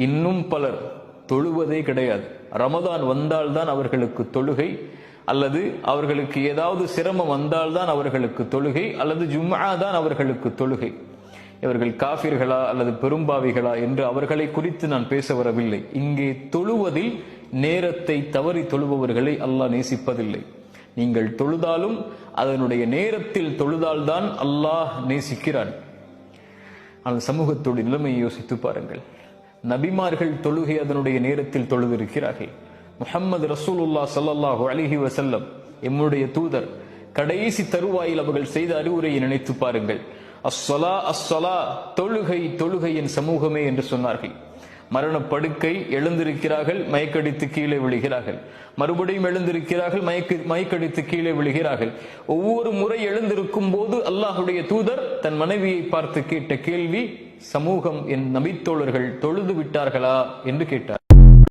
இன்னும் பலர் தொழுவதே கிடையாது. ரமதான் வந்தால்தான் அவர்களுக்கு தொழுகை, அல்லது அவர்களுக்கு ஏதாவது சிரமம் வந்தால்தான் அவர்களுக்கு தொழுகை, அல்லது ஜும்ஆ தான் அவர்களுக்கு தொழுகை. இவர்கள் காஃபிர்களா அல்லது பெரும்பாவிகளா என்று அவர்களை குறித்து நான் பேச வரவில்லை. இங்கே தொழுவதில் நேரத்தை தவறி தொழுபவர்களை அல்லாஹ் நேசிப்பதில்லை. நீங்கள் தொழுதாலும் அதனுடைய நேரத்தில் தொழுதால்தான் அல்லாஹ் நேசிக்கிறான். அந்த சமூகத்துடைய நிலைமையை யோசித்து பாருங்கள். நபிமார்கள் தொழுகை அதனுடைய நேரத்தில் தொழுதிருக்கிறார்கள். முஹம்மது ரசூலுல்லாஹ் ஸல்லல்லாஹு அலைஹி வஸல்லம் எம்முடைய தூதர் கடைசி தருவாயில் அவர்கள் செய்த அறிவுரையை நினைத்து பாருங்கள். அஸ்ஸலா அஸ்ஸலா, தொழுகை தொழுகை என் சமூகமே என்று சொன்னார்கள். மரணப்படுக்கை, எழுந்திருக்கிறார்கள், மயக்கடித்து கீழே விழுகிறார்கள், மறுபடியும் எழுந்திருக்கிறார்கள், மயக்கடித்து கீழே விழுகிறார்கள். ஒவ்வொரு முறை எழுந்திருக்கும் போது அல்லாஹுடைய தூதர் தன் மனைவியை பார்த்து கேட்ட கேள்வி, சமூகம் என் நபித்தோழர்கள் தொழுது விட்டார்களா என்று கேட்டார்.